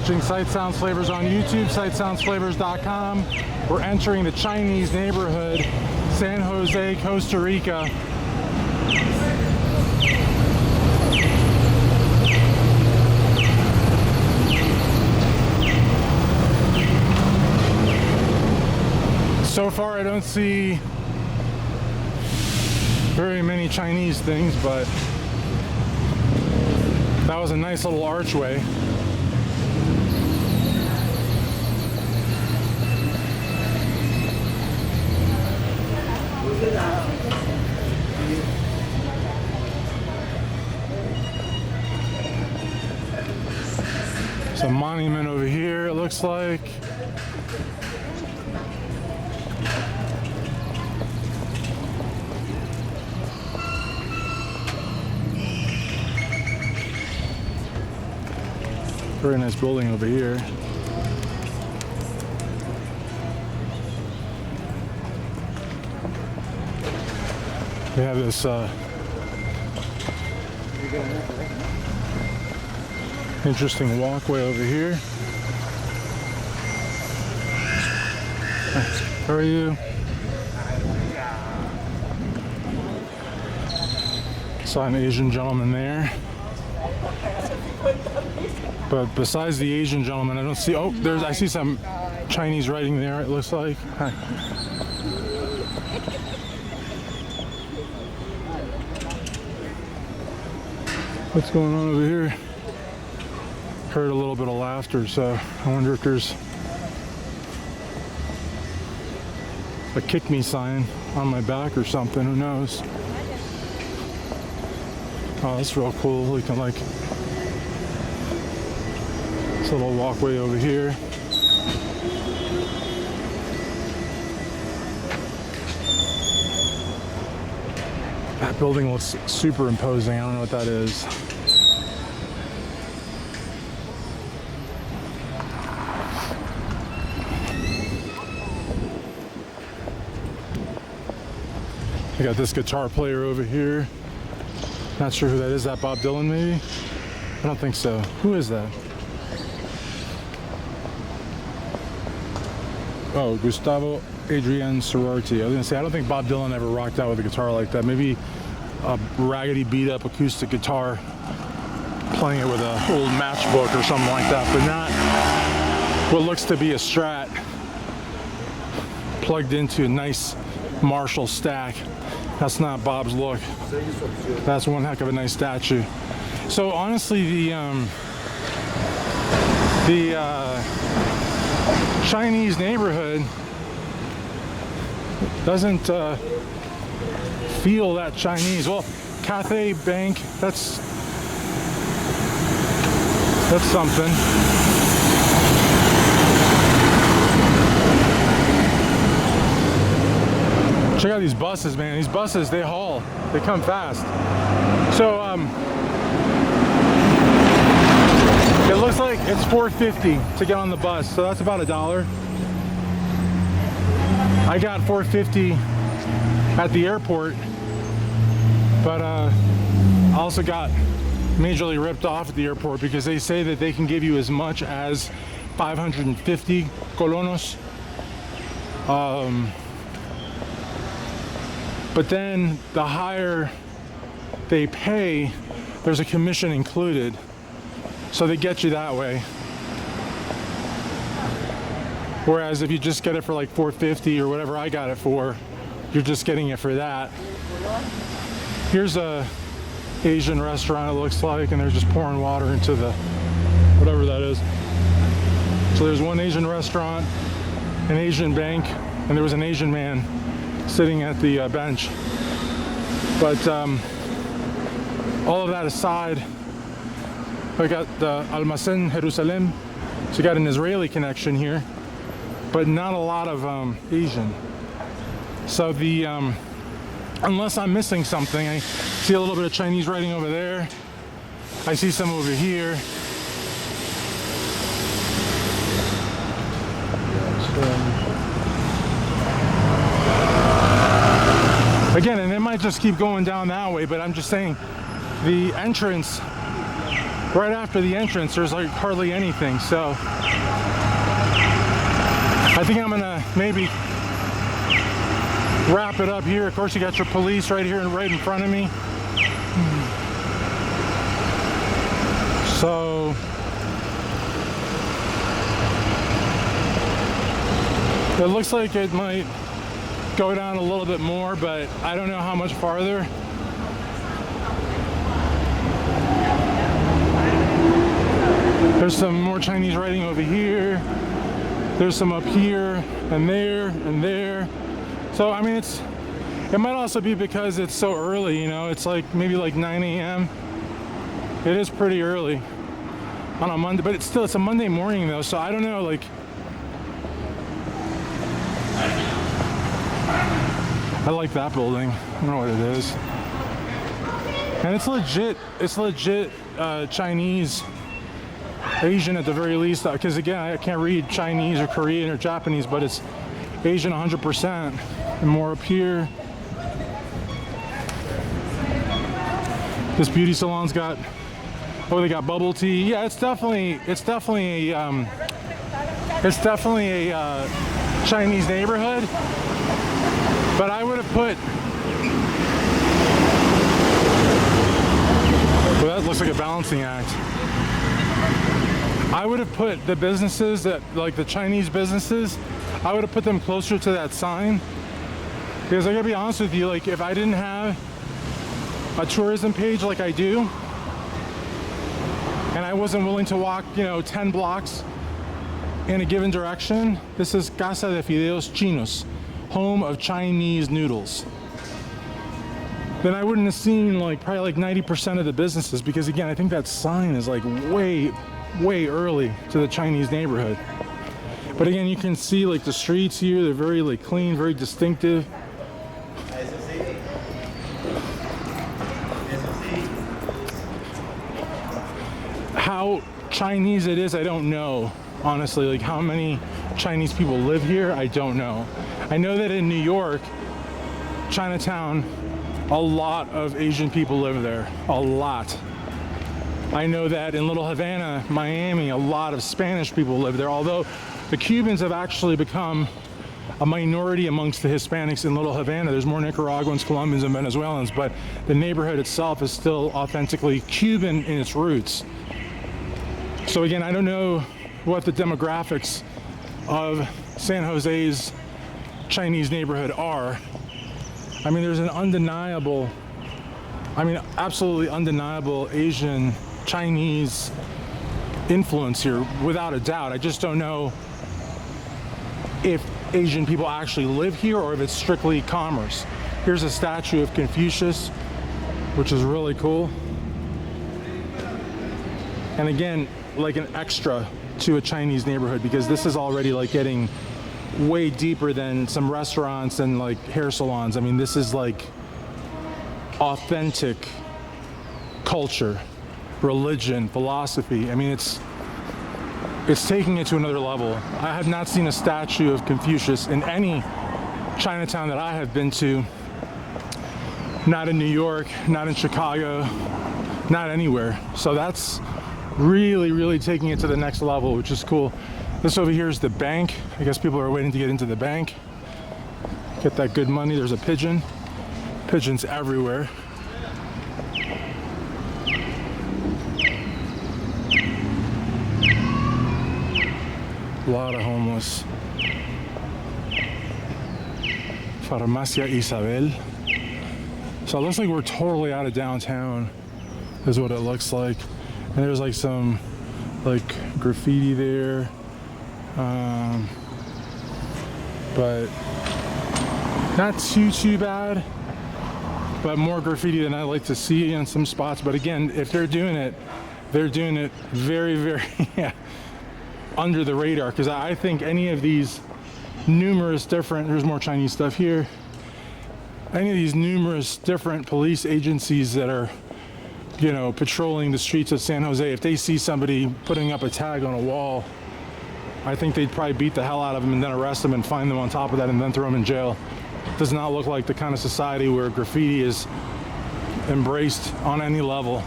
watching Sight Sounds Flavors on YouTube, sightsoundsflavors.com. We're entering the Chinese neighborhood, San Jose, Costa Rica. So far I don't see very many Chinese things, but that was a nice little archway. There's a monument over here, it looks like. Very nice building over here. We have this interesting walkway over here. How are you? Saw an Asian gentleman there. But besides the Asian gentleman, I don't see. Oh, I see some Chinese writing there. It looks like. Hi. What's going on over here? Heard a little bit of laughter, so I wonder if there's a kick me sign on my back or something. Who knows? Oh, that's real cool. You can like. A little walkway over here. That building looks super imposing. I don't know what that is. I got this guitar player over here. Not sure who that is. That Bob Dylan maybe? I don't think so. Who is that? Oh, Gustavo Adrian Sorority. I was gonna say, I don't think Bob Dylan ever rocked out with a guitar like that. Maybe a raggedy beat up acoustic guitar, playing it with an old matchbook or something like that, but not what looks to be a Strat plugged into a nice Marshall stack. That's not Bob's look. That's one heck of a nice statue. So honestly, the Chinese neighborhood doesn't feel that Chinese. Well, Cathay Bank, that's something. Check out these buses, man. These buses, they haul. They come fast. So it looks like it's $4.50 to get on the bus, so that's about $1. I got $4.50 at the airport, but I also got majorly ripped off at the airport because they say that they can give you as much as 550 colonos. But then the higher they pay, there's a commission included. So they get you that way. Whereas if you just get it for like $4.50 or whatever I got it for, you're just getting it for that. Here's a Asian restaurant, it looks like, and they're just pouring water into the whatever that is. So there's one Asian restaurant, an Asian bank, and there was an Asian man sitting at the bench. But all of that aside, I got the Almacén Jerusalem, so you got an Israeli connection here, but not a lot of Asian. So the unless I'm missing something, I see a little bit of Chinese writing over there. I see some over here. Again, and it might just keep going down that way, but I'm just saying the entrance right after the entrance, there's like hardly anything. So I think I'm gonna maybe wrap it up here. Of course, you got your police right here and right in front of me. So it looks like it might go down a little bit more, but I don't know how much farther. There's some more Chinese writing over here. There's some up here and there and there. So I mean, it might also be because it's so early, you know, it's like maybe like 9 a.m. It is pretty early on a Monday, but it's a Monday morning though, so I don't know, like, I like that building. I don't know what it is. And it's legit Chinese, Asian at the very least, because again, I can't read Chinese or Korean or Japanese, but it's Asian 100%. And more up here. This beauty salon's got, oh, they got bubble tea. Yeah, it's definitely a Chinese neighborhood. But I would have put, well, that looks like a balancing act. I would have put the businesses that, like the Chinese businesses, I would have put them closer to that sign. Because I gotta be honest with you, like if I didn't have a tourism page like I do, and I wasn't willing to walk, you know, 10 blocks in a given direction, this is Casa de Fideos Chinos, home of Chinese noodles, then I wouldn't have seen like probably like 90% of the businesses, because again, I think that sign is like way early to the Chinese neighborhood. But again, you can see like the streets here, they're very like clean, very distinctive. How Chinese it is, I don't know. Honestly, like how many Chinese people live here, I don't know. I know that in New York, Chinatown, a lot of Asian people live there, a lot. I know that in Little Havana, Miami, a lot of Spanish people live there, although the Cubans have actually become a minority amongst the Hispanics in Little Havana. There's more Nicaraguans, Colombians, and Venezuelans, but the neighborhood itself is still authentically Cuban in its roots. So again, I don't know what the demographics of San Jose's Chinese neighborhood are. I mean, there's an undeniable, I mean, absolutely undeniable Asian Chinese influence here, without a doubt. I just don't know if Asian people actually live here or if it's strictly commerce. Here's a statue of Confucius, which is really cool. And again, like an extra to a Chinese neighborhood, because this is already like getting way deeper than some restaurants and like hair salons. I mean, this is like authentic culture, religion, philosophy. I mean, it's taking it to another level. I have not seen a statue of Confucius in any Chinatown that I have been to. Not in New York, not in Chicago, not anywhere. So that's really taking it to the next level, which is cool. This over here is the bank. I guess people are waiting to get into the bank, get that good money. There's a pigeon. Pigeons everywhere. A lot of homeless. Farmacia Isabel. So it looks like we're totally out of downtown, is what it looks like. And there's like some like graffiti there. But not too bad, but more graffiti than I like to see in some spots. But again, if they're doing it very yeah, under the radar, because I think any of these numerous different, there's more Chinese stuff here, any of these numerous different police agencies that are, you know, patrolling the streets of San Jose, if they see somebody putting up a tag on a wall, I think they'd probably beat the hell out of them and then arrest them and fine them on top of that and then throw them in jail. It does not look like the kind of society where graffiti is embraced on any level.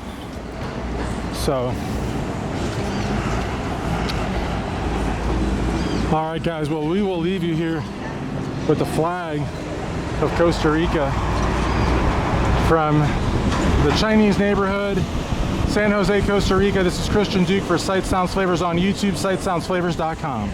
So, all right, guys. Well, we will leave you here with the flag of Costa Rica from the Chinese neighborhood, San Jose, Costa Rica. This is Christian Duke for Sight Sounds Flavors on YouTube, sightsoundsflavors.com.